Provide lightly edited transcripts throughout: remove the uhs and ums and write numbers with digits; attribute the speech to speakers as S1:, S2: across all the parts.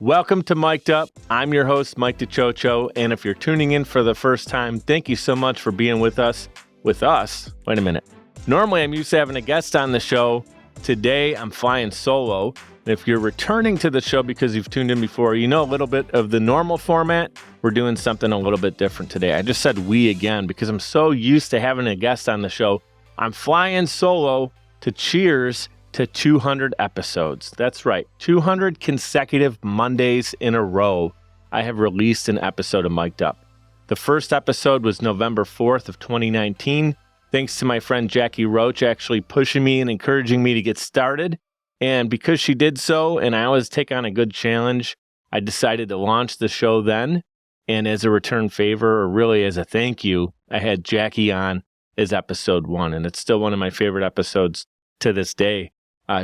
S1: Welcome to Mic'd Up. I'm your host, Mike DiCioccio, and if you're tuning in for the first time, thank you so much for being with us. With us? Wait a minute. Normally, I'm used to having a guest on the show. Today, I'm flying solo. And if you're returning to the show because you've tuned in before, you know a little bit of the normal format. We're doing something a little bit different today. I just said we again because I'm so used to having a guest on the show. I'm flying solo to cheers to 200 episodes. That's right, 200 consecutive Mondays in a row, I have released an episode of Mic'd Up. The first episode was November 4th of 2019, thanks to my friend Jackie Roach actually pushing me and encouraging me to get started. And because she did so, and I always take on a good challenge, I decided to launch the show then. And as a return favor, or really as a thank you, I had Jackie on as episode 1. And it's still one of my favorite episodes to this day.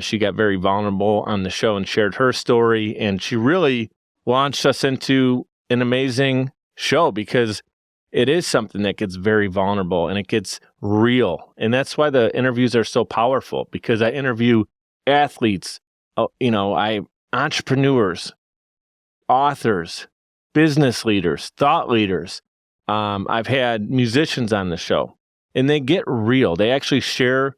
S1: She got very vulnerable on the show and shared her story, and she really launched us into an amazing show because it is something that gets very vulnerable and it gets real. And that's why the interviews are so powerful, because I interview athletes, entrepreneurs, authors, business leaders, thought leaders. I've had musicians on the show, and they get real. They actually share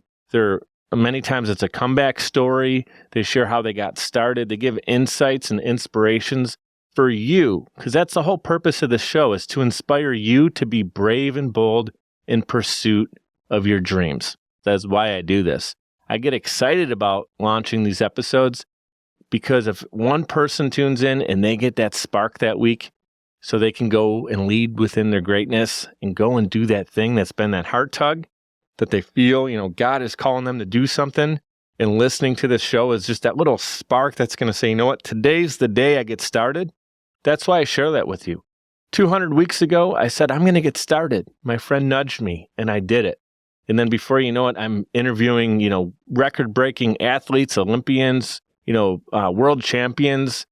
S1: many times it's a comeback story. They share how they got started. They give insights and inspirations for you, because that's the whole purpose of the show, is to inspire you to be brave and bold in pursuit of your dreams. That's why I do this. I get excited about launching these episodes because if one person tunes in and they get that spark that week so they can go and lead within their greatness and go and do that thing that's been that heart tug, that they feel, God is calling them to do something, and listening to this show is just that little spark that's going to say, you know what, today's the day I get started. That's why I share that with you. 200 weeks ago, I said, I'm going to get started. My friend nudged me, and I did it. And then before you know it, I'm interviewing, record-breaking athletes, Olympians, world champions,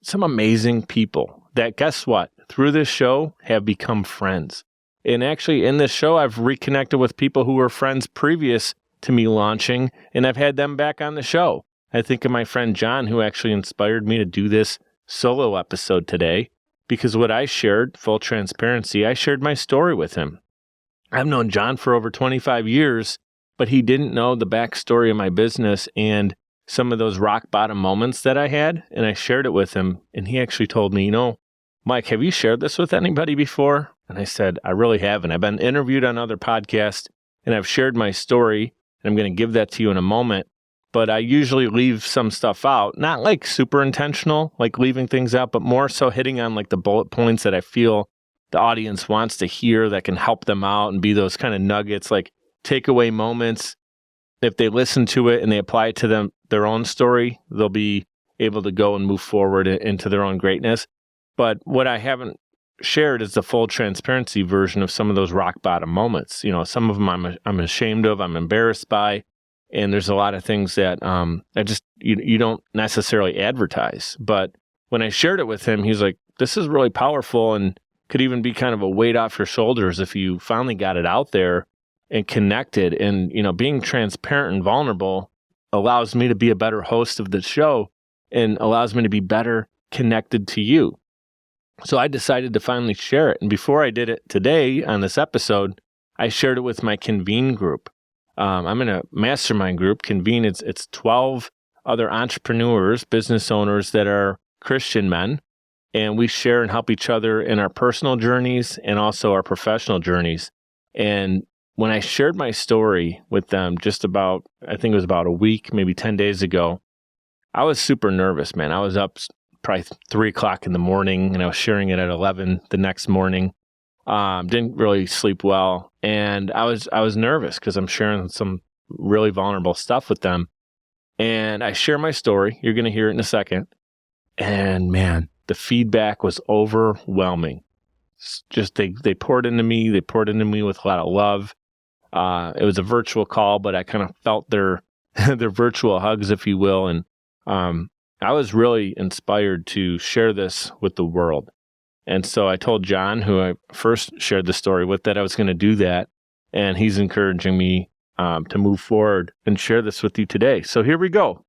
S1: some amazing people that, guess what, through this show have become friends. And actually, in this show, I've reconnected with people who were friends previous to me launching, and I've had them back on the show. I think of my friend John, who actually inspired me to do this solo episode today, because what I shared, full transparency, I shared my story with him. I've known John for over 25 years, but he didn't know the backstory of my business and some of those rock bottom moments that I had, and I shared it with him, and he actually told me, Mike, have you shared this with anybody before? And I said, I really haven't. I've been interviewed on other podcasts, and I've shared my story, and I'm going to give that to you in a moment. But I usually leave some stuff out, not like super intentional, like leaving things out, but more so hitting on like the bullet points that I feel the audience wants to hear that can help them out and be those kind of nuggets, like takeaway moments. If they listen to it and they apply it to their own story, they'll be able to go and move forward into their own greatness. But what I haven't shared is the full transparency version of some of those rock bottom moments. Some of them I'm ashamed of, I'm embarrassed by, and there's a lot of things that you don't necessarily advertise. But when I shared it with him, he's like, this is really powerful and could even be kind of a weight off your shoulders if you finally got it out there and connected. And, being transparent and vulnerable allows me to be a better host of the show and allows me to be better connected to you. So I decided to finally share it. And before I did it today on this episode, I shared it with my Convene group. I'm in a mastermind group. Convene, it's 12 other entrepreneurs, business owners that are Christian men. And we share and help each other in our personal journeys and also our professional journeys. And when I shared my story with them I think it was about a week, maybe 10 days ago, I was super nervous, man. I was up probably 3 o'clock in the morning, and I was sharing it at 11 the next morning. Didn't really sleep well, and I was nervous because I'm sharing some really vulnerable stuff with them. And I share my story. You're going to hear it in a second. And man, the feedback was overwhelming. Just they poured into me. They poured into me with a lot of love. It was a virtual call, but I kind of felt their virtual hugs, if you will, and I was really inspired to share this with the world. And so I told John, who I first shared the story with, that I was going to do that. And he's encouraging me to move forward and share this with you today. So here we go.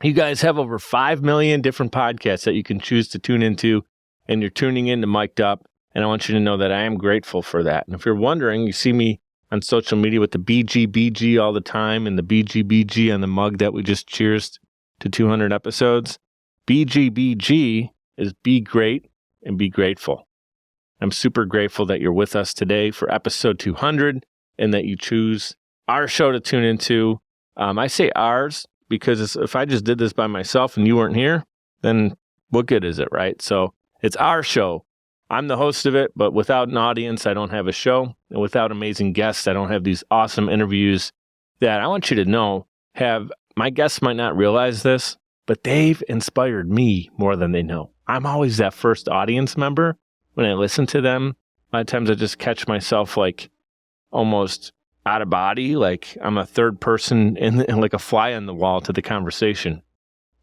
S1: You guys have over 5 million different podcasts that you can choose to tune into, and you're tuning in to Mic'd Up, and I want you to know that I am grateful for that. And if you're wondering, you see me on social media with the BGBG all the time and the BGBG on the mug that we just cheers to 200 episodes. BGBG is be great and be grateful. I'm super grateful that you're with us today for episode 200 and that you choose our show to tune into. I say ours because if I just did this by myself and you weren't here, then what good is it, right? So it's our show. I'm the host of it, but without an audience, I don't have a show. And without amazing guests, I don't have these awesome interviews that I want you to know my guests might not realize this, but they've inspired me more than they know. I'm always that first audience member. When I listen to them, a lot of times I just catch myself like almost out of body, like I'm a third person and like a fly on the wall to the conversation.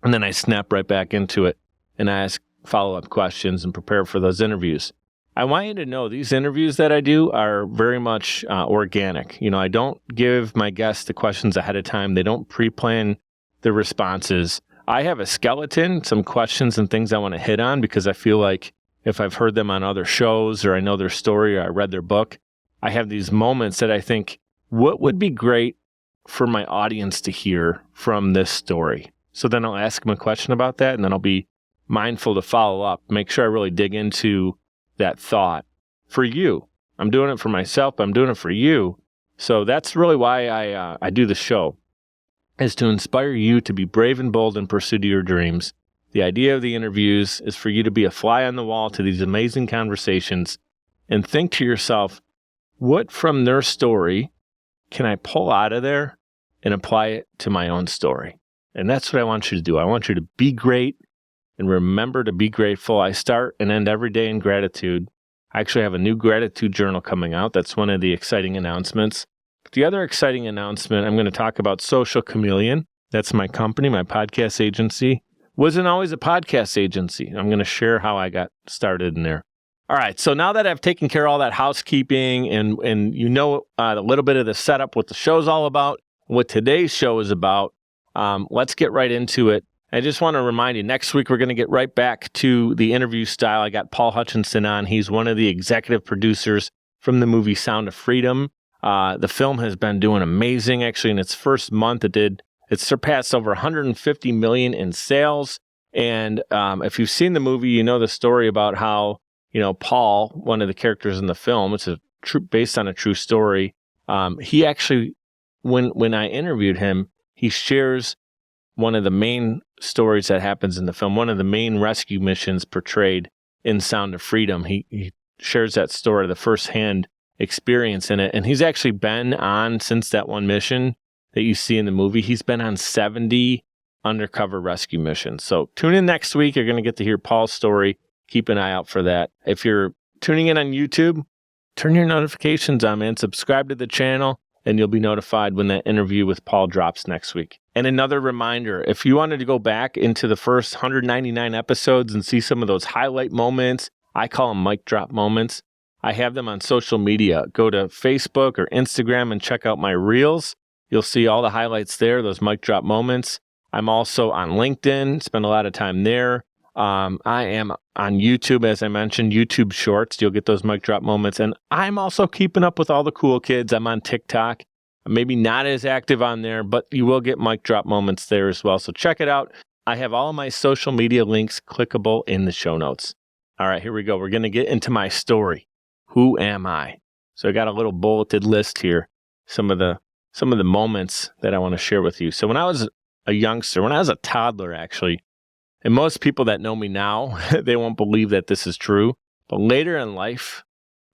S1: And then I snap right back into it and I ask follow-up questions and prepare for those interviews. I want you to know these interviews that I do are very much organic. You know, I don't give my guests the questions ahead of time. They don't pre-plan the responses. I have a skeleton, some questions and things I want to hit on because I feel like if I've heard them on other shows or I know their story or I read their book, I have these moments that I think, what would be great for my audience to hear from this story? So then I'll ask them a question about that, and then I'll be mindful to follow up, make sure I really dig into that thought for you. I'm doing it for myself, but I'm doing it for you. So that's really why I do the show, is to inspire you to be brave and bold in pursuit of your dreams. The idea of the interviews is for you to be a fly on the wall to these amazing conversations and think to yourself, what from their story can I pull out of there and apply it to my own story? And that's what I want you to do. I want you to be great and remember to be grateful. I start and end every day in gratitude. I actually have a new gratitude journal coming out. That's one of the exciting announcements. The other exciting announcement, I'm going to talk about Social Chameleon. That's my company, my podcast agency. Wasn't always a podcast agency. I'm going to share how I got started in there. All right, so now that I've taken care of all that housekeeping and you know a little bit of the setup, what the show's all about, what today's show is about, let's get right into it. I just want to remind you, next week we're going to get right back to the interview style. I got Paul Hutchinson on. He's one of the executive producers from the movie Sound of Freedom. The film has been doing amazing. Actually, in its first month, it surpassed over 150 million in sales. And if you've seen the movie, you know the story about how, you know, Paul, one of the characters in the film, it's based on a true story. He actually, when I interviewed him, he shares one of the main stories that happens in the film, one of the main rescue missions portrayed in Sound of Freedom. He shares that story, the firsthand experience in it. And he's actually been on, since that one mission that you see in the movie, he's been on 70 undercover rescue missions. So tune in next week. You're going to get to hear Paul's story. Keep an eye out for that. If you're tuning in on YouTube, turn your notifications on, man. Subscribe to the channel, and you'll be notified when that interview with Paul drops next week. And another reminder, if you wanted to go back into the first 199 episodes and see some of those highlight moments, I call them mic drop moments, I have them on social media. Go to Facebook or Instagram and check out my reels. You'll see all the highlights there, those mic drop moments. I'm also on LinkedIn, spend a lot of time there. I am on YouTube, as I mentioned, YouTube Shorts. You'll get those mic drop moments. And I'm also keeping up with all the cool kids. I'm on TikTok. I'm maybe not as active on there, but you will get mic drop moments there as well. So check it out. I have all of my social media links clickable in the show notes. All right, here we go. We're going to get into my story. Who am I? So I got a little bulleted list here. Some of the moments that I want to share with you. So when I was a youngster, when I was a toddler, actually, and most people that know me now, they won't believe that this is true. But later in life,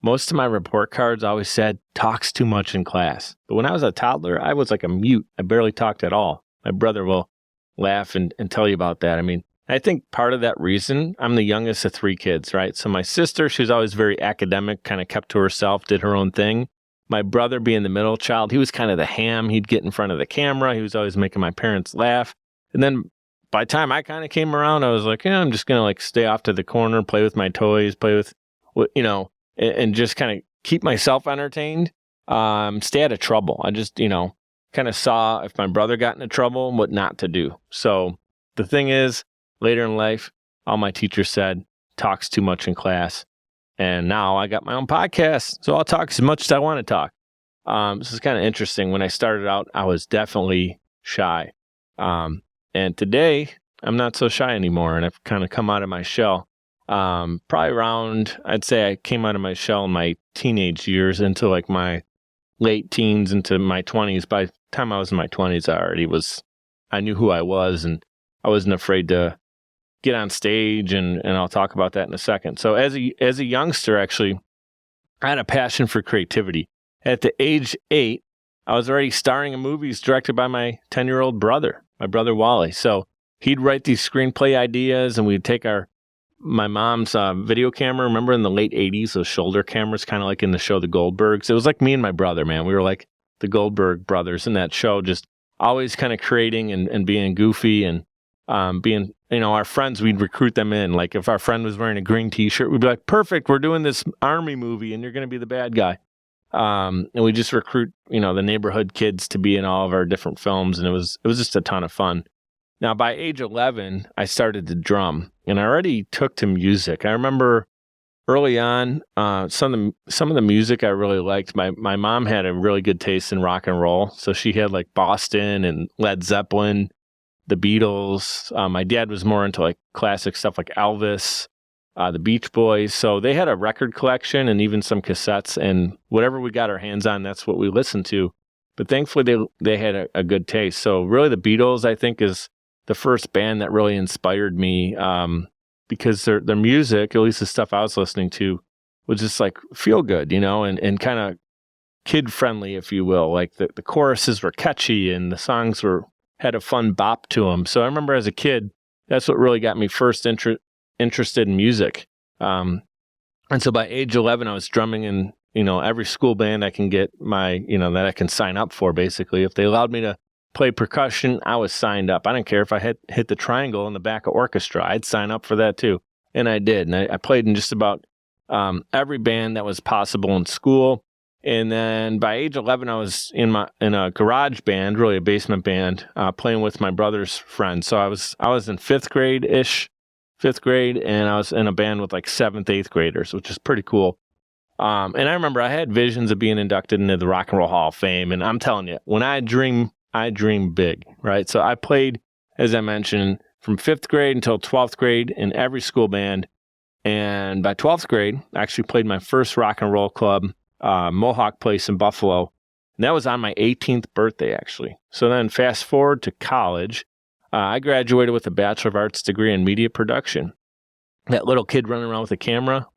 S1: most of my report cards always said, talks too much in class. But when I was a toddler, I was like a mute. I barely talked at all. My brother will laugh and tell you about that. I mean, I think part of that reason, I'm the youngest of 3 kids, right? So my sister, she was always very academic, kind of kept to herself, did her own thing. My brother, being the middle child, he was kind of the ham. He'd get in front of the camera. He was always making my parents laugh. And then by the time I kind of came around, I was like, yeah, I'm just going to like stay off to the corner, play with my toys, play with, you know, and just kind of keep myself entertained, stay out of trouble. I just, you know, kind of saw if my brother got into trouble, what not to do. So the thing is, later in life, all my teachers said, talks too much in class. And now I got my own podcast, so I'll talk as much as I want to talk. This is kind of interesting. When I started out, I was definitely shy. And today, I'm not so shy anymore, and I've kind of come out of my shell. Probably around, I'd say I came out of my shell in my teenage years into like my late teens into my 20s. By the time I was in my 20s, I knew who I was, and I wasn't afraid to get on stage, and I'll talk about that in a second. So as a youngster, actually, I had a passion for creativity. At the age 8, I was already starring in movies directed by my 10-year-old brother, my brother Wally. So he'd write these screenplay ideas, and we'd take my mom's video camera. Remember in the late 80s, those shoulder cameras, kind of like in the show The Goldbergs? It was like me and my brother, man. We were like the Goldberg brothers in that show, just always kind of creating and being goofy and being, our friends, we'd recruit them in. Like if our friend was wearing a green t-shirt, we'd be like, perfect, we're doing this army movie and you're going to be the bad guy. And we just recruit, the neighborhood kids to be in all of our different films. And it was just a ton of fun. Now, by age 11, I started to drum, and I already took to music. I remember early on, some of the music I really liked. My mom had a really good taste in rock and roll, so she had like Boston and Led Zeppelin, the Beatles. My dad was more into like classic stuff like Elvis, the Beach Boys. So they had a record collection and even some cassettes, and whatever we got our hands on, that's what we listened to. But thankfully, they had a good taste. So really, the Beatles, I think, is the first band that really inspired me, because their music, at least the stuff I was listening to, was just like feel good, and kind of kid friendly, if you will. Like the choruses were catchy and the songs had a fun bop to them. So I remember as a kid, that's what really got me first interested in music. And so by age 11, I was drumming in, every school band I can get that I can sign up for, basically. If they allowed me to play percussion, I was signed up. I didn't care if I hit the triangle in the back of orchestra. I'd sign up for that too. And I did. And I played in just about every band that was possible in school. And then by age 11, I was in a garage band, really a basement band, playing with my brother's friends. So I was in fifth grade, and I was in a band with like 7th, 8th graders, which is pretty cool. And I remember I had visions of being inducted into the Rock and Roll Hall of Fame. And I'm telling you, when I dream big, right? So I played, as I mentioned, from 5th grade until 12th grade in every school band. And by 12th grade, I actually played my first rock and roll club, Mohawk Place in Buffalo. And that was on my 18th birthday, actually. So then fast forward to college, I graduated with a Bachelor of Arts degree in media production. That little kid running around with a camera,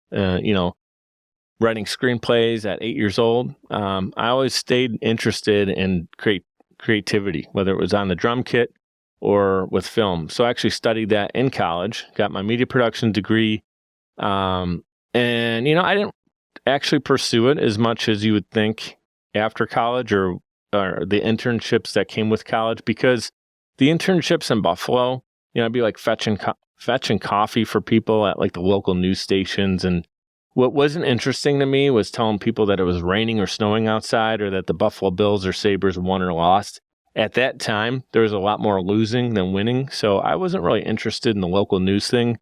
S1: writing screenplays at 8 years old. I always stayed interested in creativity, whether it was on the drum kit or with film. So I actually studied that in college, got my media production degree. And, I didn't actually pursue it as much as you would think after college or the internships that came with college, because the internships in Buffalo, I'd be like fetching coffee for people at like the local news stations. And what wasn't interesting to me was telling people that it was raining or snowing outside, or that the Buffalo Bills or Sabres won or lost. At that time, there was a lot more losing than winning. So I wasn't really interested in the local news thing.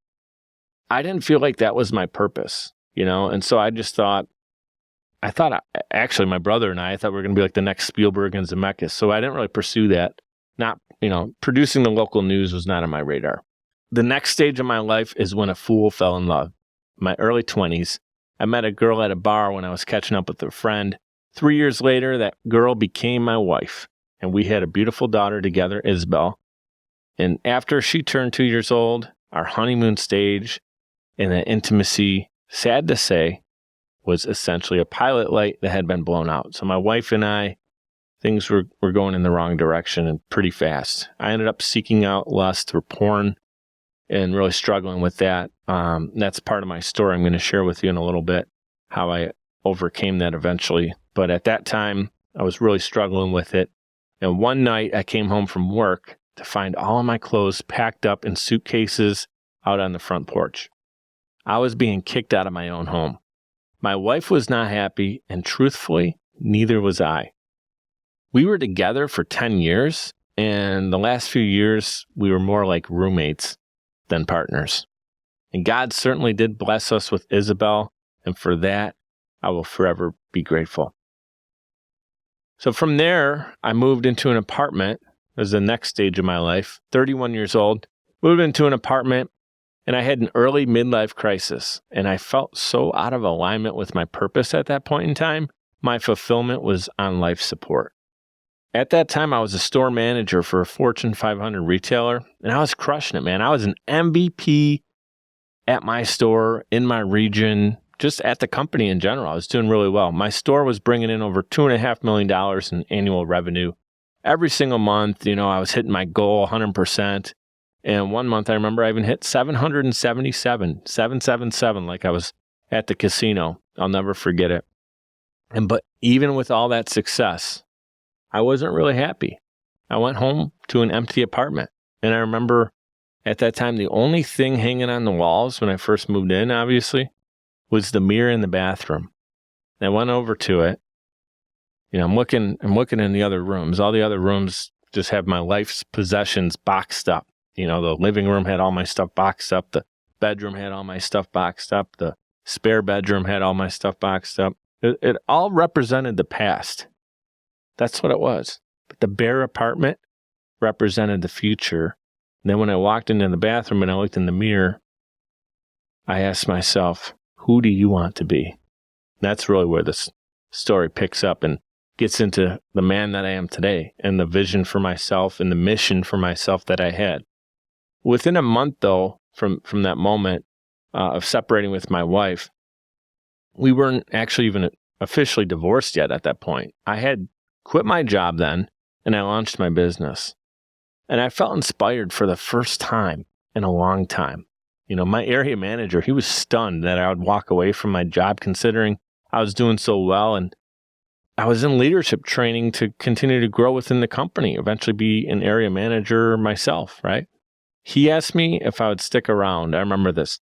S1: I didn't feel like that was my purpose, and so I just thought, actually my brother and I thought we were going to be like the next Spielberg and Zemeckis. So I didn't really pursue that. Not, producing the local news was not on my radar. The next stage of my life is when a fool fell in love. My early 20s, I met a girl at a bar when I was catching up with a friend. 3 years later, that girl became my wife, and we had a beautiful daughter together, Isabel. And after she turned 2 years old, our honeymoon stage and the intimacy, sad to say, was essentially a pilot light that had been blown out. So my wife and I, things were going in the wrong direction and pretty fast. I ended up seeking out lust through porn and really struggling with that. That's part of my story I'm going to share with you in a little bit, how I overcame that eventually. But at that time, I was really struggling with it. And one night I came home from work to find all of my clothes packed up in suitcases out on the front porch. I was being kicked out of my own home. My wife was not happy, and truthfully, neither was I. We were together for 10 years, And the last few years, we were more like roommates than partners. And God certainly did bless us with Isabel. And for that, I will forever be grateful. So from there, I moved into an apartment. It was the next stage of my life. 31 years old, moved into an apartment, and I had an early midlife crisis. And I felt so out of alignment with my purpose at that point in time. My fulfillment was on life support. At that time, I was a store manager for a Fortune 500 retailer, and I was crushing it, man. I was an MVP at my store, in my region, just at the company in general. I was doing really well. My store was bringing in over $2.5 million in annual revenue. Every single month, I was hitting my goal 100%. And one month, I remember I even hit 777, like I was at the casino. I'll never forget it. But even with all that success, I wasn't really happy. I went home to an empty apartment. And I remember at that time, the only thing hanging on the walls when I first moved in, obviously, was the mirror in the bathroom. And I went over to it. I'm looking in the other rooms. All the other rooms just have my life's possessions boxed up. The living room had all my stuff boxed up. The bedroom had all my stuff boxed up. The spare bedroom had all my stuff boxed up. It all represented the past. That's what it was. But the bare apartment represented the future. And then when I walked into the bathroom and I looked in the mirror, I asked myself, who do you want to be? That's really where this story picks up and gets into the man that I am today and the vision for myself and the mission for myself that I had. Within a month, though, from that moment of separating with my wife, we weren't actually even officially divorced yet at that point. I had quit my job then, and I launched my business. And I felt inspired for the first time in a long time. My area manager, he was stunned that I would walk away from my job considering I was doing so well. And I was in leadership training to continue to grow within the company, eventually be an area manager myself, right? He asked me if I would stick around. I remember this.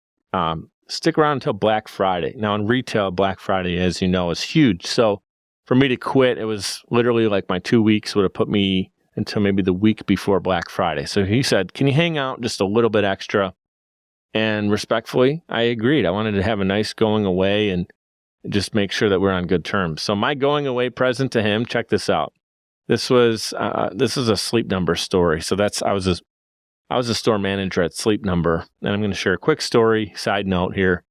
S1: Stick around until Black Friday. Now in retail, Black Friday, as you know, is huge. So for me to quit, it was literally like my 2 weeks would have put me until maybe the week before Black Friday. So he said, can you hang out just a little bit extra? And respectfully, I agreed. I wanted to have a nice going away and just make sure that we're on good terms. So my going away present to him, check this out. This is a Sleep Number story. So I was a store manager at Sleep Number, and I'm going to share a quick story, side note here,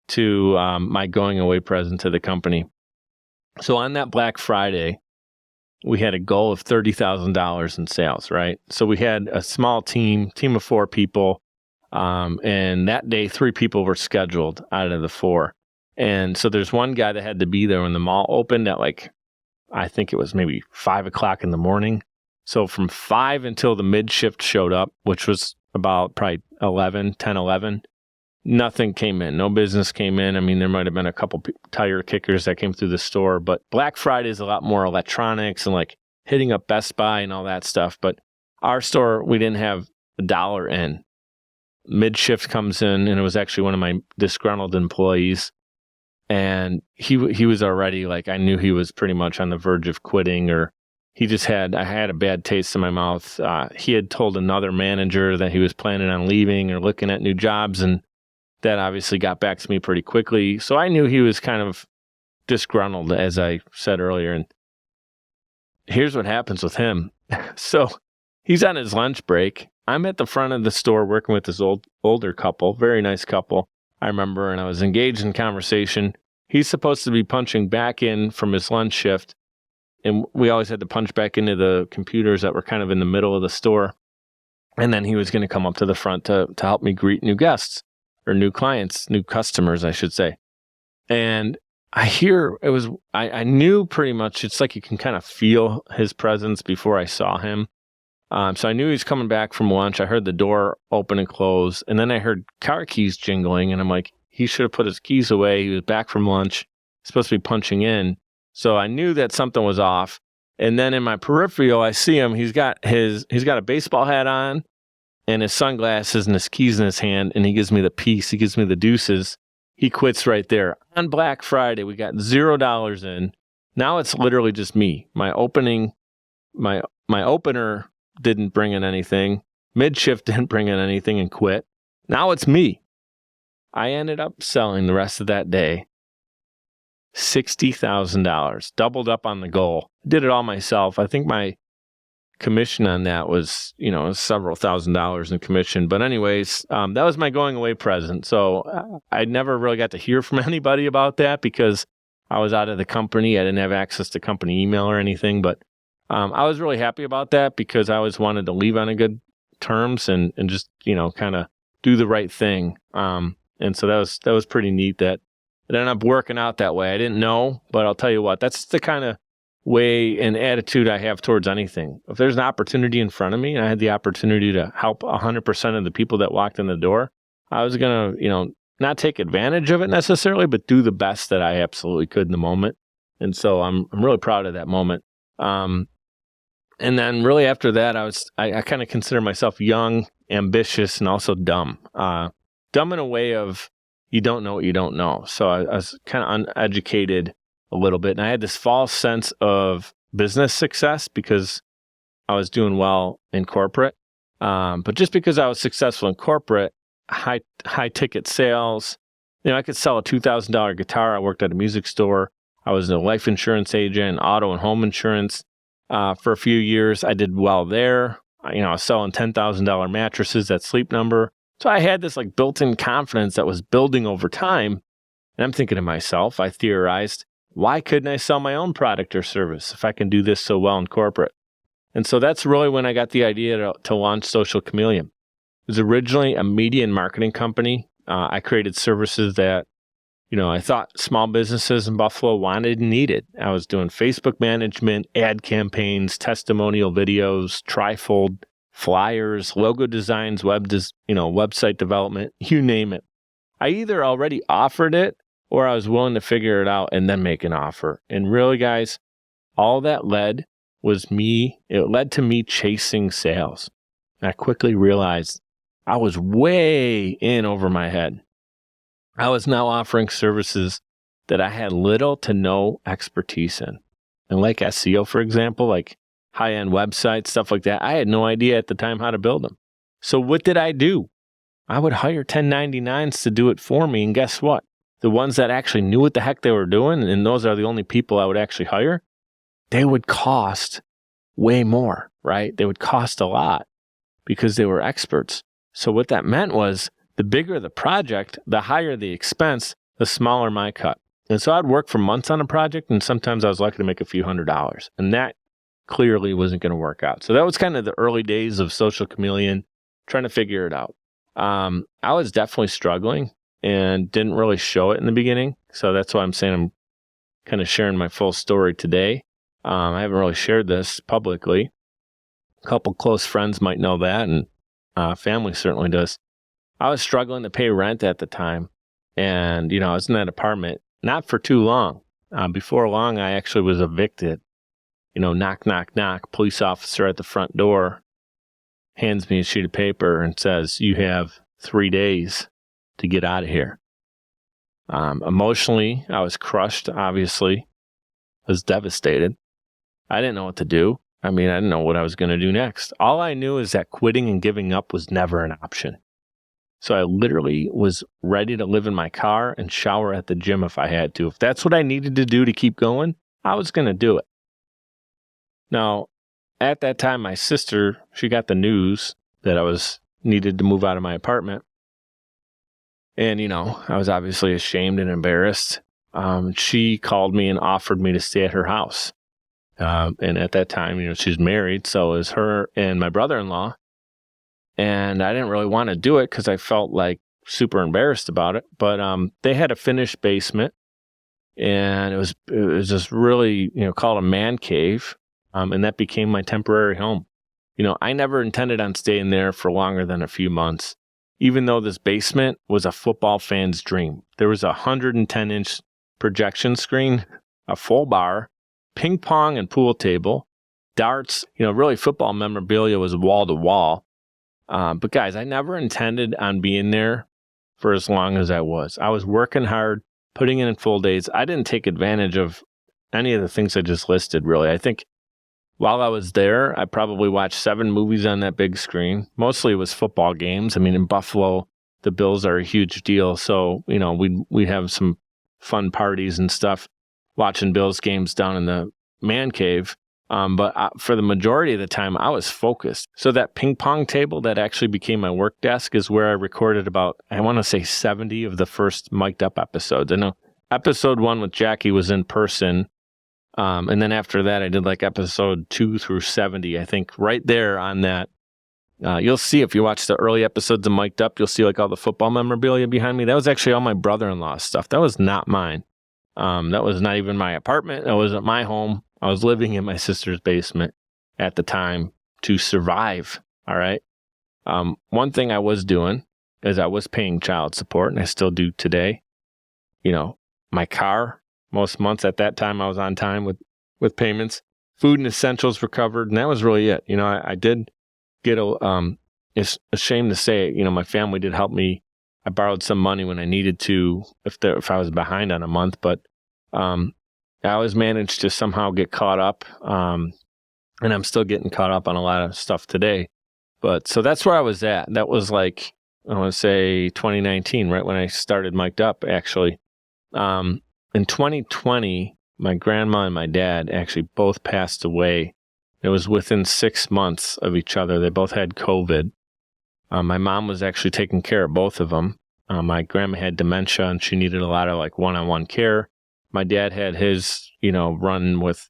S1: to my going away present to the company. So on that Black Friday, we had a goal of $30,000 in sales, right? So we had a small team of 4 people, and that day 3 people were scheduled out of the 4. And so there's one guy that had to be there when the mall opened at I think it was maybe 5 o'clock in the morning. So from 5 until the mid shift showed up, which was about probably 10, 11, nothing came in. No business came in. I mean, there might have been a couple tire kickers that came through the store, but Black Friday is a lot more electronics and hitting up Best Buy and all that stuff. But our store, we didn't have $1 in. Mid shift comes in, and it was actually one of my disgruntled employees. And he was already I knew he was pretty much on the verge of quitting, or I had a bad taste in my mouth. He had told another manager that he was planning on leaving or looking at new jobs, and that obviously got back to me pretty quickly. So I knew he was kind of disgruntled, as I said earlier. And here's what happens with him. So he's on his lunch break. I'm at the front of the store working with this older couple, very nice couple, I remember, and I was engaged in conversation. He's supposed to be punching back in from his lunch shift, and we always had to punch back into the computers that were kind of in the middle of the store. And then he was going to come up to the front to help me greet new guests, or new clients, new customers, I should say. And I knew pretty much, it's like you can kind of feel his presence before I saw him. So I knew he was coming back from lunch. I heard the door open and close, and then I heard car keys jingling, and I'm like, he should have put his keys away. He was back from lunch, supposed to be punching in. So I knew that something was off. And then in my peripheral, I see him. He's got a baseball hat on and his sunglasses and his keys in his hand, and he gives me the piece. He gives me the deuces. He quits right there. On Black Friday, we got $0 in. Now it's literally just me. My opener didn't bring in anything. Mid-shift didn't bring in anything and quit. Now it's me. I ended up selling the rest of that day $60,000, doubled up on the goal. Did it all myself. I think my commission on that was, several $1,000s in commission. But anyways, that was my going away present. So I never really got to hear from anybody about that because I was out of the company. I didn't have access to company email or anything. But I was really happy about that because I always wanted to leave on a good terms and just, kind of do the right thing. And so that was pretty neat that it ended up working out that way. I didn't know, but I'll tell you what, that's the kind of way and attitude I have towards anything. If there's an opportunity in front of me and I had the opportunity to help 100% of the people that walked in the door, I was going to, not take advantage of it necessarily, but do the best that I absolutely could in the moment. And so I'm really proud of that moment. And then really after that, I kind of consider myself young, ambitious, and also dumb. Dumb in a way of you don't know what you don't know. So I was kind of uneducated a little bit. And I had this false sense of business success because I was doing well in corporate. But just because I was successful in corporate, high ticket sales, I could sell a $2,000 guitar. I worked at a music store. I was a life insurance agent, auto and home insurance. For a few years, I did well there. I was selling $10,000 mattresses at Sleep Number. So I had this built-in confidence that was building over time. And I'm thinking to myself, I theorized, why couldn't I sell my own product or service if I can do this so well in corporate? And so that's really when I got the idea to launch Social Chameleon. It was originally a media and marketing company. I created services that I thought small businesses in Buffalo wanted and needed. I was doing Facebook management, ad campaigns, testimonial videos, trifold, flyers, logo designs, website development, you name it. I either already offered it or I was willing to figure it out and then make an offer. And really, guys, all that led to me chasing sales. And I quickly realized I was way in over my head. I was now offering services that I had little to no expertise in. And like SEO, for example, like high-end websites, stuff like that, I had no idea at the time how to build them. So what did I do? I would hire 1099s to do it for me. And guess what? The ones that actually knew what the heck they were doing, and those are the only people I would actually hire, they would cost way more, right? They would cost a lot because they were experts. So what that meant was the bigger the project, the higher the expense, the smaller my cut. And so I'd work for months on a project, and sometimes I was lucky to make a few $100s. And that clearly wasn't going to work out. So that was kind of the early days of Social Chameleon, trying to figure it out. I was definitely struggling and didn't really show it in the beginning. So that's why I'm saying I'm kind of sharing my full story today. I haven't really shared this publicly. A couple close friends might know that, and family certainly does. I was struggling to pay rent at the time. And, I was in that apartment, not for too long. Before long, I actually was evicted. Knock, knock, knock. Police officer at the front door hands me a sheet of paper and says, you have 3 days to get out of here. Emotionally, I was crushed, obviously. I was devastated. I didn't know what to do. I didn't know what I was going to do next. All I knew is that quitting and giving up was never an option. So I literally was ready to live in my car and shower at the gym if I had to. If that's what I needed to do to keep going, I was going to do it. Now, at that time, my sister, she got the news that I was needed to move out of my apartment. And, I was obviously ashamed and embarrassed. She called me and offered me to stay at her house. And at that time, she's married, so it was her and my brother-in-law. And I didn't really want to do it because I felt super embarrassed about it. But they had a finished basement, and it was just really, called a man cave. And that became my temporary home. I never intended on staying there for longer than a few months, even though this basement was a football fan's dream. There was a 110-inch projection screen, a full bar, ping pong and pool table, darts, really football memorabilia was wall to wall. But guys, I never intended on being there for as long as I was. I was working hard, putting in full days. I didn't take advantage of any of the things I just listed, really. I think while I was there, I probably watched 7 movies on that big screen. Mostly it was football games. I mean, in Buffalo, the Bills are a huge deal. So, we'd have some fun parties and stuff watching Bills games down in the man cave. But for the majority of the time, I was focused. So that ping pong table that actually became my work desk is where I recorded about, I want to say 70 of the first mic'd up episodes. I know episode 1 with Jackie was in person. And then after that, I did like episode 2 through 70, I think, right there on that. You'll see if you watch the early episodes of Mic'd Up, you'll see like all the football memorabilia behind me. That was actually all my brother-in-law's stuff. That was not mine. That was not even my apartment. That wasn't my home. I was living in my sister's basement at the time to survive. All right. One thing I was doing is I was paying child support, and I still do today. My car, most months at that time, I was on time with payments. Food and essentials were covered, and that was really it. I did get it's a shame to say, my family did help me. I borrowed some money when I needed to, if I was behind on a month, but I always managed to somehow get caught up, and I'm still getting caught up on a lot of stuff today. But so that's where I was at. That was like, I want to say 2019, right when I started Mic'd Up, actually. In 2020, my grandma and my dad actually both passed away. It was within 6 months of each other. They both had COVID. My mom was actually taking care of both of them. My grandma had dementia, and she needed a lot of like one-on-one care. My dad had his, run with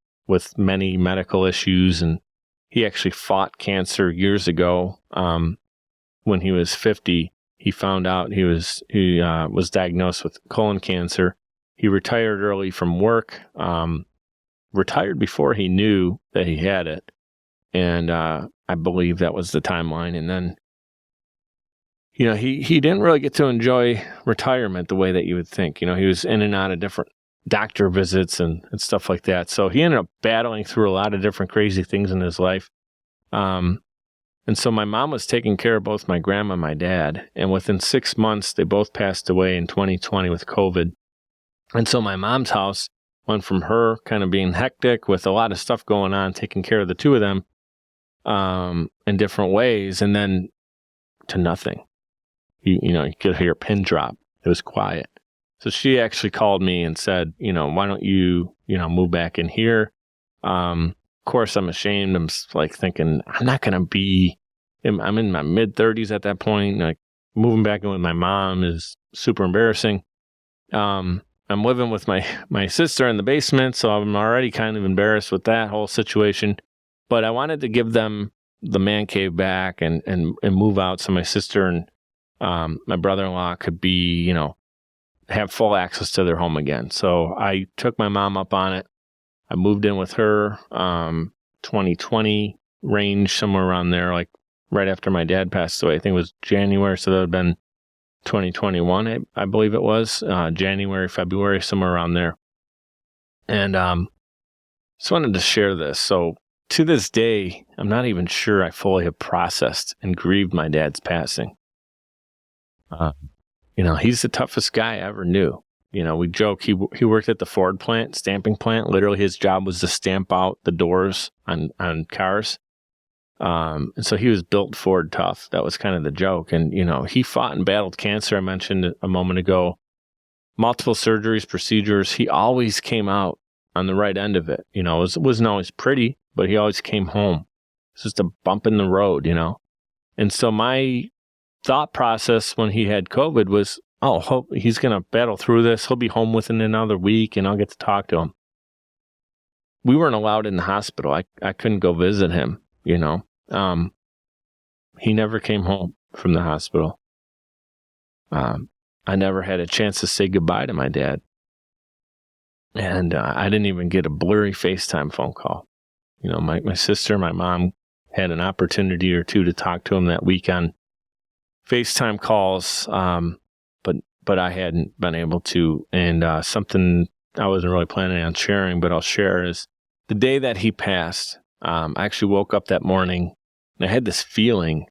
S1: many medical issues, and he actually fought cancer years ago. When he was 50, he found out he was diagnosed with colon cancer. He retired early from work, retired before he knew that he had it. And I believe that was the timeline. And then, he didn't really get to enjoy retirement the way that you would think. He was in and out of different doctor visits and stuff like that. So he ended up battling through a lot of different crazy things in his life. And so my mom was taking care of both my grandma and my dad. And within 6 months, they both passed away in 2020 with COVID. And so my mom's house went from her kind of being hectic with a lot of stuff going on, taking care of the two of them in different ways, and then to nothing. You could hear a pin drop. It was quiet. So she actually called me and said, why don't you, move back in here? Of course, I'm ashamed. I'm like thinking, I'm not going to be, I'm in my mid-30s at that point. Like moving back in with my mom is super embarrassing. I'm living with my sister in the basement, so I'm already kind of embarrassed with that whole situation. But I wanted to give them the man cave back and move out so my sister and my brother-in-law could be, have full access to their home again. So I took my mom up on it. I moved in with her 2020 range, somewhere around there, like right after my dad passed away. I think it was January, so that would have been 2021, I believe it was. January, February, somewhere around there. And just wanted to share this. So to this day, I'm not even sure I fully have processed and grieved my dad's passing. He's the toughest guy I ever knew. We joke, he worked at the Ford plant, stamping plant. Literally, his job was to stamp out the doors on cars. And so he was built Ford tough. That was kind of the joke. And, he fought and battled cancer. I mentioned a moment ago, multiple surgeries, procedures. He always came out on the right end of it. It wasn't always pretty, but he always came home. It's just a bump in the road, And so my thought process when he had COVID was, hope he's going to battle through this. He'll be home within another week and I'll get to talk to him. We weren't allowed in the hospital. I couldn't go visit him, He never came home from the hospital. I never had a chance to say goodbye to my dad. And I didn't even get a blurry FaceTime phone call. My sister, my mom had an opportunity or two to talk to him that week on FaceTime calls, but I hadn't been able to. And something I wasn't really planning on sharing, but I'll share is the day that he passed, I actually woke up that morning and I had this feeling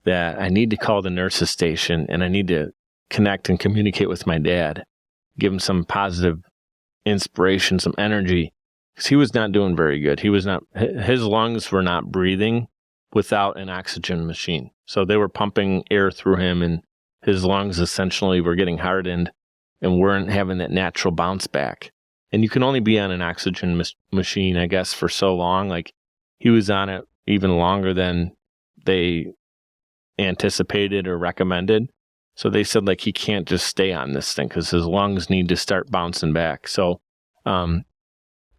S1: that I need to call the nurses station and I need to connect and communicate with my dad, give him some positive inspiration, some energy. because he was not doing very good. His lungs were not breathing without an oxygen machine. So they were pumping air through him, and his lungs essentially were getting hardened and weren't having that natural bounce back. And you can only be on an oxygen machine, I guess, for so long. Like, he was on it even longer than they anticipated or recommended. So they said, like, he can't just stay on this thing because his lungs need to start bouncing back. So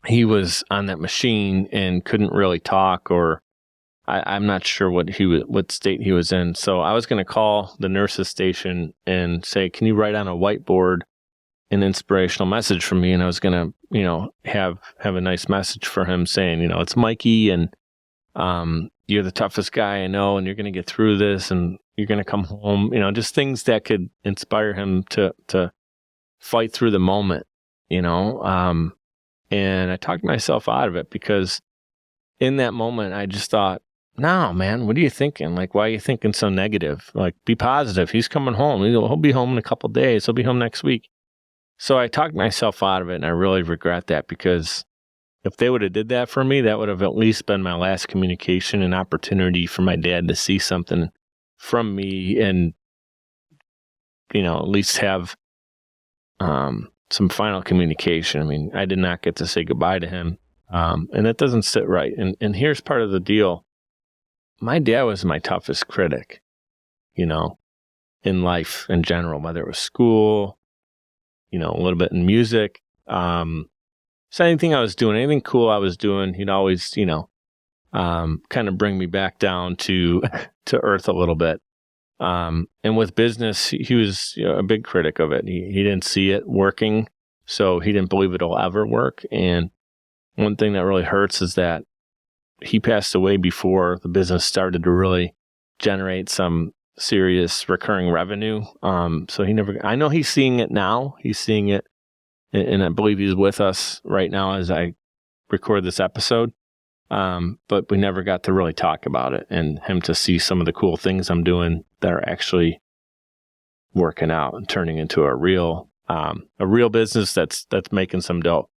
S1: he was on that machine and couldn't really talk, or I'm not sure what state he was in. So I was going to call the nurse's station and say, can you write on a whiteboard an inspirational message for me? And I was going to, have a nice message for him saying, it's Mikey, and you're the toughest guy I know, and you're going to get through this, and you're going to come home, just things that could inspire him to fight through the moment, and I talked myself out of it, because in that moment, I just thought, no, man, what are you thinking? Like, why are you thinking so negative? Like, be positive. He's coming home. He'll be home in a couple of days. He'll be home next week. So I talked myself out of it, and I really regret that, because if they would have did that for me, that would have at least been my last communication and opportunity for my dad to see something from me and, at least have some final communication. I mean, I did not get to say goodbye to him, and that doesn't sit right. And here's part of the deal. My dad was my toughest critic, in life in general, whether it was school, a little bit in music. So anything I was doing, anything cool I was doing, he'd always, kind of bring me back down to earth a little bit. And with business, he was a big critic of it. He didn't see it working, so he didn't believe it'll ever work. And one thing that really hurts is that he passed away before the business started to really generate some serious recurring revenue. So I know he's seeing it now. He's seeing it, and I believe he's with us right now as I record this episode. But we never got to really talk about it, and him to see some of the cool things I'm doing that are actually working out and turning into a real business that's making some dough.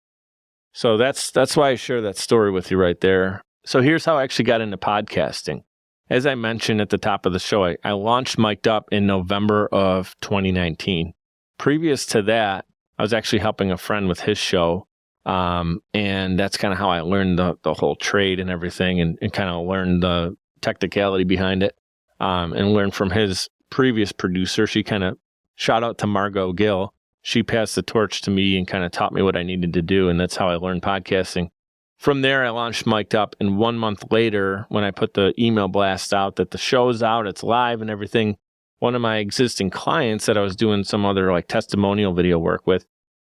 S1: So that's why I share that story with you right there. So here's how I actually got into podcasting. As I mentioned at the top of the show, I launched Mic'd Up in November of 2019. Previous to that, I was actually helping a friend with his show. And that's kind of how I learned the whole trade and everything, and kind of learned the technicality behind it, and learned from his previous producer. She kind of, shout out to Margot Gill. She passed the torch to me and kind of taught me what I needed to do. And that's how I learned podcasting. From there, I launched Mic'd Up. And 1 month later, when I put the email blast out that the show's out, it's live and everything, one of my existing clients that I was doing some other like testimonial video work with,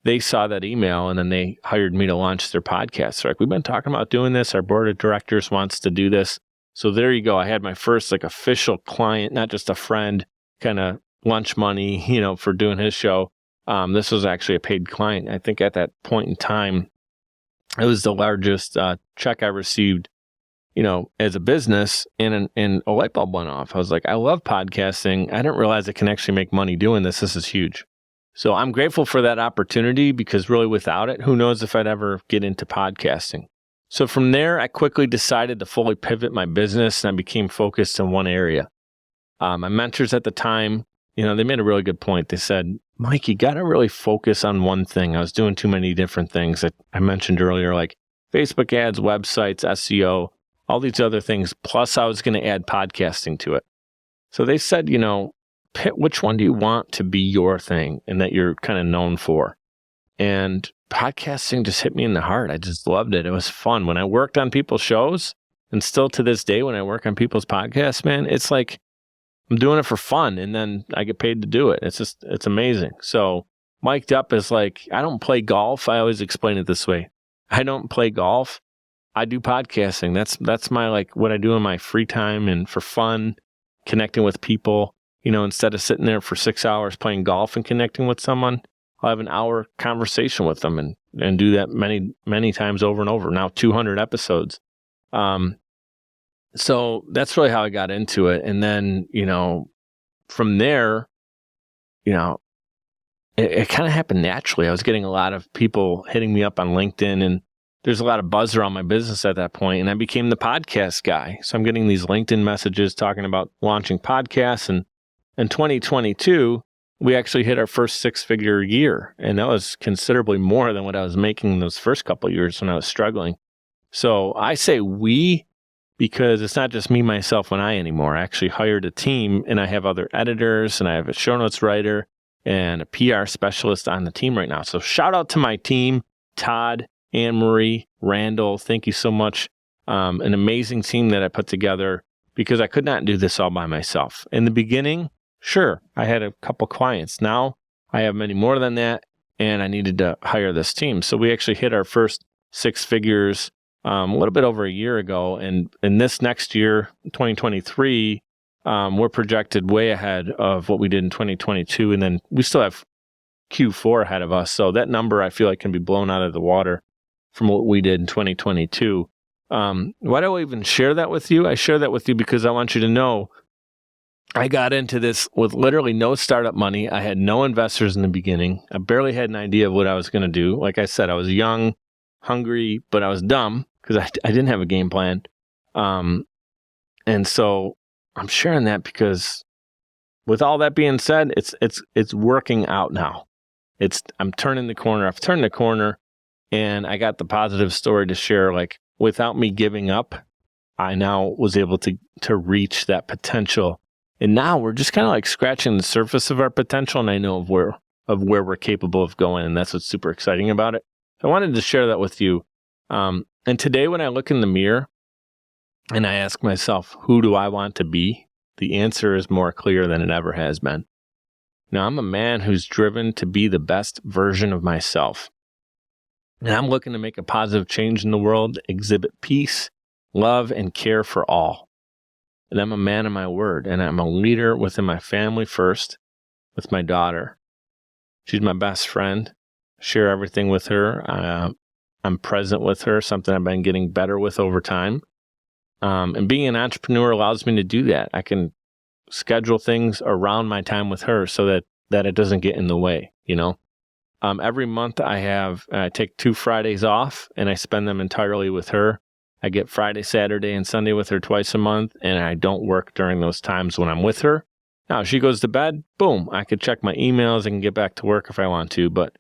S1: they saw that email, and then they hired me to launch their podcast. They're like, we've been talking about doing this. Our board of directors wants to do this. So there you go. I had my first like official client, not just a friend, kind of lunch money, for doing his show. This was actually a paid client. I think at that point in time, it was the largest check I received, as a business, and a light bulb went off. I was like, I love podcasting. I didn't realize I can actually make money doing this. This is huge. So I'm grateful for that opportunity, because really without it, who knows if I'd ever get into podcasting. So from there, I quickly decided to fully pivot my business, and I became focused in one area. My mentors at the time, they made a really good point. They said, Mike, you got to really focus on one thing. I was doing too many different things that I mentioned earlier, like Facebook ads, websites, SEO, all these other things. Plus, I was going to add podcasting to it. So they said, which one do you want to be your thing and that you're kind of known for? And podcasting just hit me in the heart. I just loved it. It was fun. When I worked on people's shows, and still to this day, when I work on people's podcasts, man, it's like I'm doing it for fun, and then I get paid to do it. It's amazing. So Mic'd Up is like, I don't play golf. I always explain it this way. I don't play golf. I do podcasting. That's my, like, what I do in my free time and for fun, connecting with people. Instead of sitting there for 6 hours playing golf and connecting with someone, I'll have an hour conversation with them and do that many, many times over and over. Now 200 episodes. So that's really how I got into it. And then, from there, it kind of happened naturally. I was getting a lot of people hitting me up on LinkedIn, and there's a lot of buzz around my business at that point, and I became the podcast guy. So I'm getting these LinkedIn messages talking about launching podcasts. And in 2022, we actually hit our first six-figure year, and that was considerably more than what I was making in those first couple of years when I was struggling. So I say we, because it's not just me, myself, and I anymore. I actually hired a team, and I have other editors, and I have a show notes writer and a PR specialist on the team right now. So shout out to my team, Todd, Anne-Marie, Randall. Thank you so much. An amazing team that I put together, because I could not do this all by myself. In the beginning, sure, I had a couple clients. Now I have many more than that, and I needed to hire this team. So we actually hit our first six figures a little bit over a year ago. And in this next year, 2023, we're projected way ahead of what we did in 2022. And then we still have Q4 ahead of us. So that number, I feel like, can be blown out of the water from what we did in 2022. Why do I even share that with you? I share that with you because I want you to know I got into this with literally no startup money. I had no investors in the beginning. I barely had an idea of what I was going to do. Like I said, I was young, hungry, but I was dumb because I didn't have a game plan. And so I'm sharing that because with all that being said, it's working out now. I'm turning the corner. I've turned the corner, and I got the positive story to share. Like, without me giving up, I now was able to reach that potential. And now we're just kind of like scratching the surface of our potential, and I know of where we're capable of going, and that's what's super exciting about it. So I wanted to share that with you. And today when I look in the mirror and I ask myself, who do I want to be? The answer is more clear than it ever has been. Now, I'm a man who's driven to be the best version of myself. And I'm looking to make a positive change in the world, exhibit peace, love, and care for all. And I'm a man of my word, and I'm a leader within my family first, with my daughter. She's my best friend. Share everything with her. I'm present with her, something I've been getting better with over time. And being an entrepreneur allows me to do that. I can schedule things around my time with her so that it doesn't get in the way, you know. Every month I take 2 Fridays off, and I spend them entirely with her. I get Friday, Saturday, and Sunday with her twice a month, and I don't work during those times when I'm with her. Now, if she goes to bed, boom, I could check my emails and get back to work if I want to. But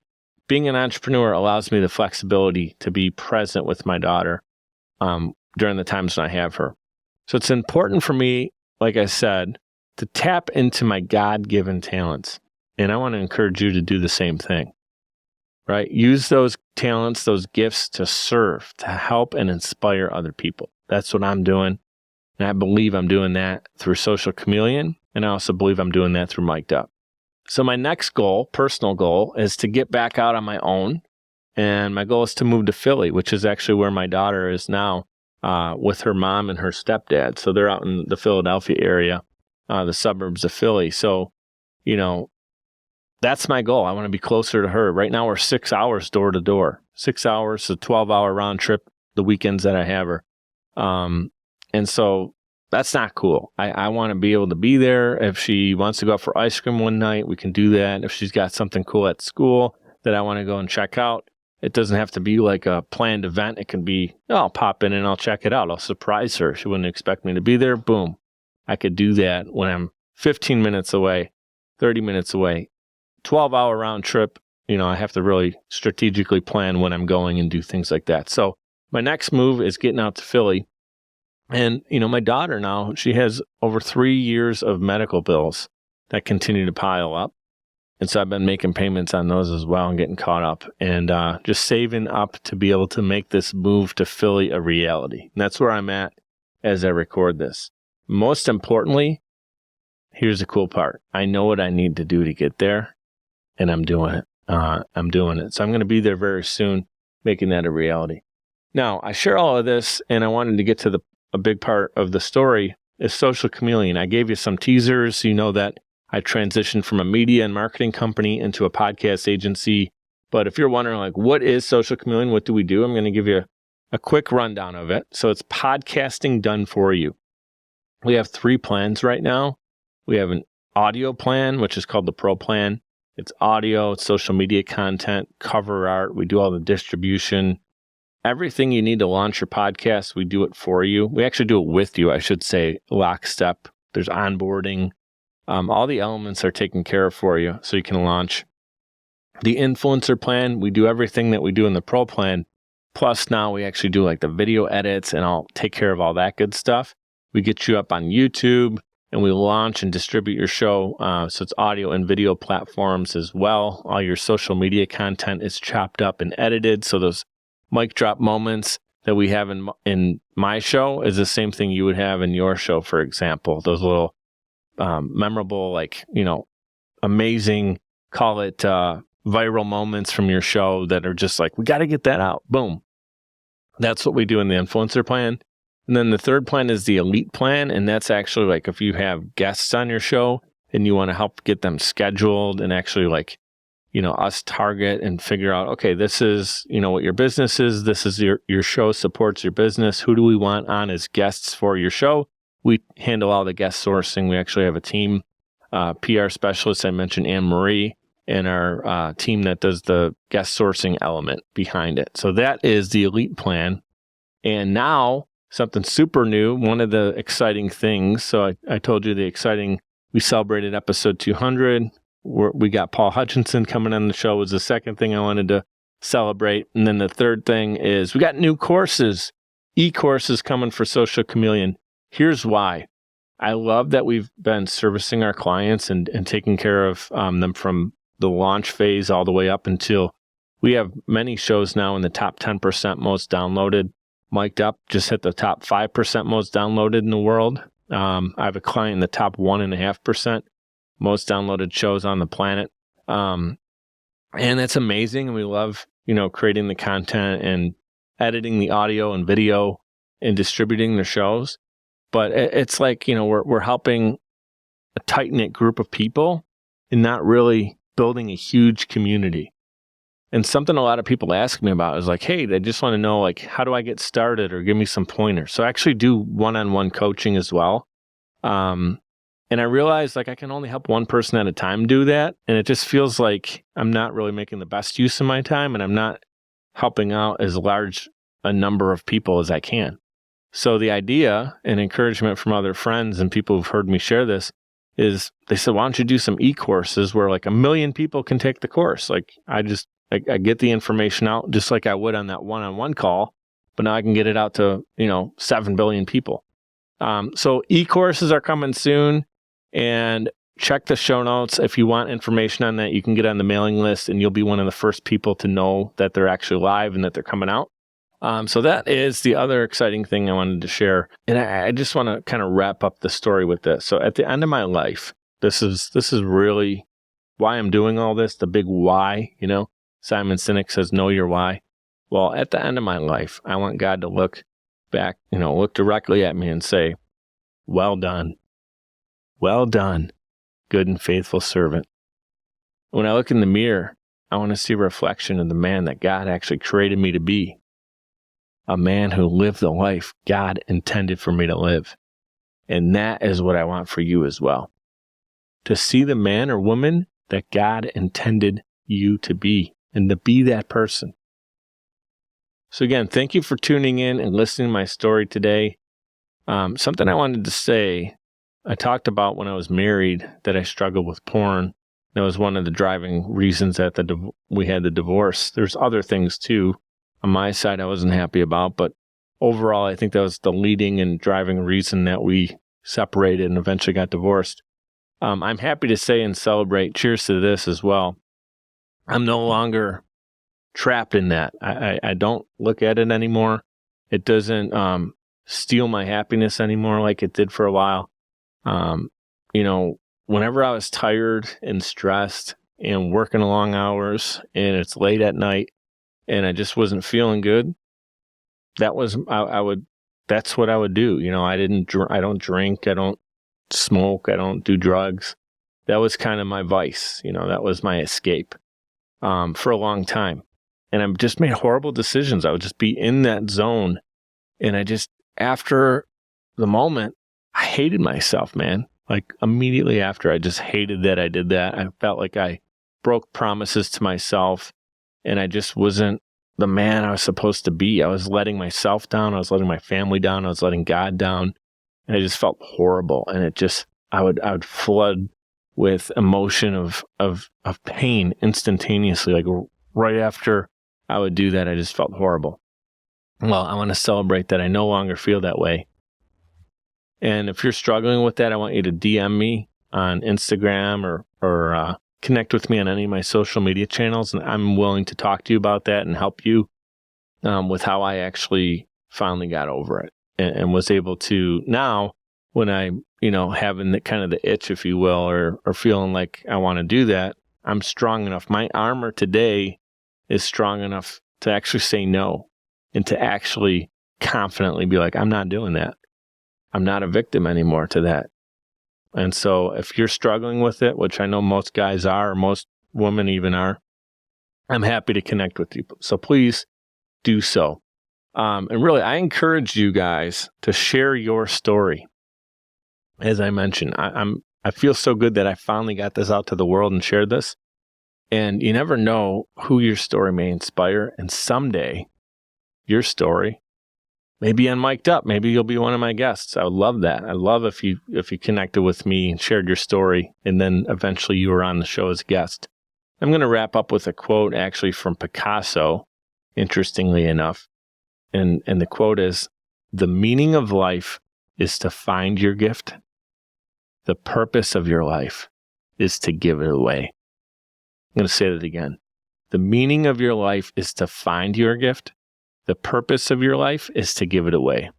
S1: being an entrepreneur allows me the flexibility to be present with my daughter during the times when I have her. So it's important for me, like I said, to tap into my God-given talents. And I want to encourage you to do the same thing, right? Use those talents, those gifts to serve, to help and inspire other people. That's what I'm doing. And I believe I'm doing that through Social Chameleon. And I also believe I'm doing that through Mic'd Up. So my next goal, personal goal, is to get back out on my own. And my goal is to move to Philly, which is actually where my daughter is now, with her mom and her stepdad. So they're out in the Philadelphia area, the suburbs of Philly. So, you know, that's my goal. I want to be closer to her. Right now we're 6 hours door to door. 6 hours, a 12-hour round trip the weekends that I have her. And so that's not cool. I want to be able to be there. If she wants to go out for ice cream one night, we can do that. If she's got something cool at school that I want to go and check out, it doesn't have to be like a planned event. It can be, I'll pop in and I'll check it out. I'll surprise her. She wouldn't expect me to be there. Boom. I could do that when I'm 15 minutes away, 30 minutes away, 12-hour round trip. You know, I have to really strategically plan when I'm going and do things like that. So my next move is getting out to Philly. And, you know, my daughter now, she has over 3 years of medical bills that continue to pile up. And so I've been making payments on those as well and getting caught up and just saving up to be able to make this move to Philly a reality. And that's where I'm at as I record this. Most importantly, here's the cool part. I know what I need to do to get there, and I'm doing it. So I'm going to be there very soon, making that a reality. Now, I share all of this, and I wanted to get to a big part of the story is Social Chameleon. I gave you some teasers. You know that I transitioned from a media and marketing company into a podcast agency. But if you're wondering, like, what is Social Chameleon? What do we do? I'm going to give you a quick rundown of it. So it's podcasting done for you. We have 3 plans right now. We have an audio plan, which is called the Pro Plan. It's audio, it's social media content, cover art. We do all the distribution, everything you need to launch your podcast, we do it for you. We actually do it with you, I should say, lockstep. There's onboarding. All the elements are taken care of for you so you can launch. The influencer plan, we do everything that we do in the pro plan. Plus now we actually do like the video edits, and I'll take care of all that good stuff. We get you up on YouTube, and we launch and distribute your show. So it's audio and video platforms as well. All your social media content is chopped up and edited. So those mic drop moments that we have in my show is the same thing you would have in your show, for example. Those little memorable, like, amazing, call it viral moments from your show that are just like, we got to get that out. Boom. That's what we do in the influencer plan. And then the third plan is the elite plan. And that's actually like if you have guests on your show and you want to help get them scheduled and actually like, us target and figure out, okay, this is, what your business is. This is your show supports your business. Who do we want on as guests for your show? We handle all the guest sourcing. We actually have a team, PR specialist. I mentioned Anne-Marie, and our team that does the guest sourcing element behind it. So that is the elite plan. And now something super new, one of the exciting things. So I told you we celebrated episode 200. We got Paul Hutchinson coming on the show was the second thing I wanted to celebrate. And then the third thing is we got new courses, e-courses coming for Social Chameleon. Here's why. I love that we've been servicing our clients and taking care of them from the launch phase all the way up until we have many shows now in the top 10% most downloaded. Mic'd Up just hit the top 5% most downloaded in the world. I have a client in the top 1.5% most downloaded shows on the planet. And that's amazing. And we love, creating the content and editing the audio and video and distributing the shows. But it's like, we're helping a tight-knit group of people and not really building a huge community. And something a lot of people ask me about is like, hey, they just want to know, like, how do I get started, or give me some pointers. So I actually do one-on-one coaching as well. And I realize like I can only help one person at a time do that. And it just feels like I'm not really making the best use of my time, and I'm not helping out as large a number of people as I can. So the idea and encouragement from other friends and people who've heard me share this is they said, why don't you do some e-courses where like 1 million people can take the course? Like I get the information out just like I would on that one-on-one call, but now I can get it out to, 7 billion people. So e-courses are coming soon, and check the show notes. If you want information on that, you can get on the mailing list and you'll be one of the first people to know that they're actually live and that they're coming out. So that is the other exciting thing I wanted to share. And I just want to kind of wrap up the story with this. So at the end of my life, this is really why I'm doing all this, the big why, Simon Sinek says, know your why. Well, at the end of my life, I want God to look back, look directly at me and say, well done. Well done, good and faithful servant. When I look in the mirror, I want to see a reflection of the man that God actually created me to be. A man who lived the life God intended for me to live. And that is what I want for you as well. To see the man or woman that God intended you to be, and to be that person. So again, thank you for tuning in and listening to my story today. Something I wanted to say, I talked about when I was married that I struggled with porn. That was one of the driving reasons that we had the divorce. There's other things too. On my side, I wasn't happy about, but overall, I think that was the leading and driving reason that we separated and eventually got divorced. I'm happy to say and celebrate, cheers to this as well. I'm no longer trapped in that. I don't look at it anymore. It doesn't steal my happiness anymore like it did for a while. Whenever I was tired and stressed and working long hours and it's late at night and I just wasn't feeling good, that's what I would do. I don't drink, I don't smoke, I don't do drugs. That was kind of my vice. That was my escape for a long time. And I just made horrible decisions. I would just be in that zone. And after the moment, I hated myself, man. Like immediately after, I just hated that I did that. I felt like I broke promises to myself and I just wasn't the man I was supposed to be. I was letting myself down. I was letting my family down. I was letting God down. And I just felt horrible. And it just, I would flood with emotion of pain instantaneously. Like right after I would do that, I just felt horrible. Well, I want to celebrate that I no longer feel that way. And if you're struggling with that, I want you to DM me on Instagram or connect with me on any of my social media channels. And I'm willing to talk to you about that and help you with how I actually finally got over it and was able to now when I'm, having the kind of the itch, if you will, or feeling like I want to do that, I'm strong enough. My armor today is strong enough to actually say no and to actually confidently be like, I'm not doing that. I'm not a victim anymore to that. And so if you're struggling with it, which I know most guys are, or most women even are, I'm happy to connect with you. So please do so. And really, I encourage you guys to share your story. As I mentioned, I feel so good that I finally got this out to the world and shared this. And you never know who your story may inspire. And someday, your story may be on Mic'd Up. Maybe you'll be one of my guests. I would love that. I'd love if you connected with me and shared your story, and then eventually you were on the show as a guest. I'm going to wrap up with a quote actually from Picasso, interestingly enough. And the quote is, "The meaning of life is to find your gift. The purpose of your life is to give it away." I'm going to say that again. The meaning of your life is to find your gift. The purpose of your life is to give it away.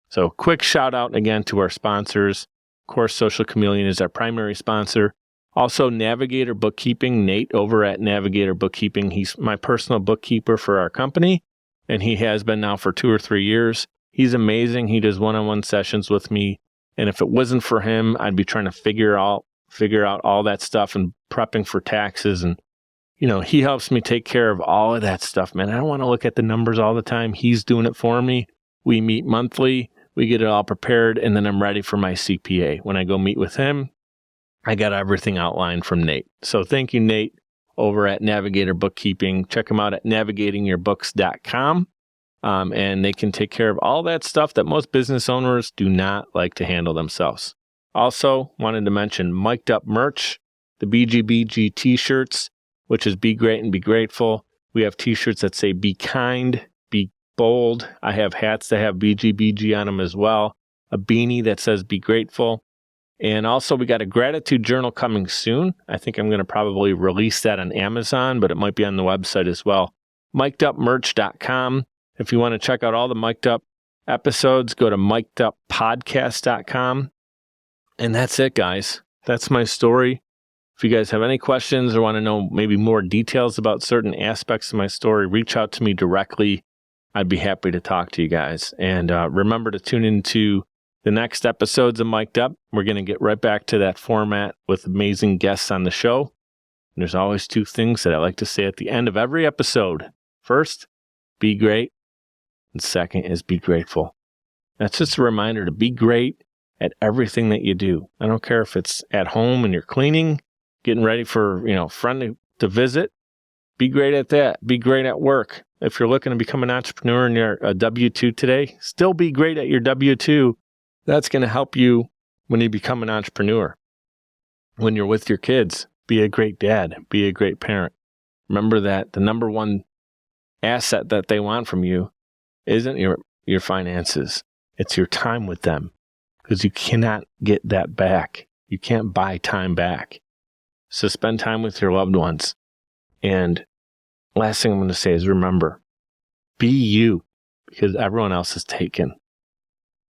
S1: So quick shout out again to our sponsors. Of course, Social Chameleon is our primary sponsor. Also, Navigator Bookkeeping, Nate over at Navigator Bookkeeping. He's my personal bookkeeper for our company, and he has been now for 2 or 3 years. He's amazing. He does one-on-one sessions with me. And if it wasn't for him, I'd be trying to figure out all that stuff and prepping for taxes. And, he helps me take care of all of that stuff, man. I don't want to look at the numbers all the time. He's doing it for me. We meet monthly. We get it all prepared. And then I'm ready for my CPA. When I go meet with him, I got everything outlined from Nate. So thank you, Nate, over at Navigator Bookkeeping. Check him out at navigatingyourbooks.com. And they can take care of all that stuff that most business owners do not like to handle themselves. Also, wanted to mention Mic'd Up merch, the BGBG t-shirts, which is Be Great and Be Grateful. We have t-shirts that say Be Kind, Be Bold. I have hats that have BGBG on them as well. A beanie that says Be Grateful. And also, we got a gratitude journal coming soon. I think I'm going to probably release that on Amazon, but it might be on the website as well. Mic'dUpMerch.com. If you want to check out all the Mic'd Up episodes, go to Mic'dUpPodcast.com. And that's it, guys. That's my story. If you guys have any questions or want to know maybe more details about certain aspects of my story, reach out to me directly. I'd be happy to talk to you guys. And remember to tune into the next episodes of Mic'd Up. We're going to get right back to that format with amazing guests on the show. And there's always 2 things that I like to say at the end of every episode. First, be great. And second is be grateful. That's just a reminder to be great at everything that you do. I don't care if it's at home and you're cleaning, getting ready for, a friend to visit. Be great at that. Be great at work. If you're looking to become an entrepreneur and you're a W-2 today, still be great at your W-2. That's going to help you when you become an entrepreneur. When you're with your kids, be a great dad. Be a great parent. Remember that the number one asset that they want from you isn't your finances. It's your time with them, because you cannot get that back. You can't buy time back. So spend time with your loved ones. And last thing I'm going to say is remember, be you, because everyone else is taken.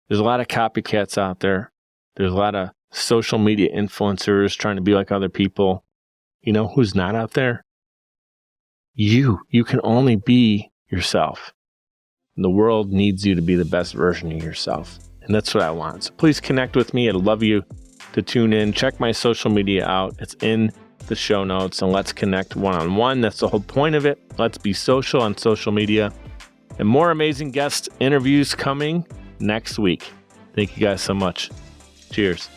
S1: There's a lot of copycats out there. There's a lot of social media influencers trying to be like other people. You know who's not out there? You. You can only be yourself. The world needs you to be the best version of yourself. And that's what I want. So please connect with me. I'd love you to tune in. Check my social media out. It's in the show notes. And let's connect one-on-one. That's the whole point of it. Let's be social on social media. And more amazing guest interviews coming next week. Thank you guys so much. Cheers.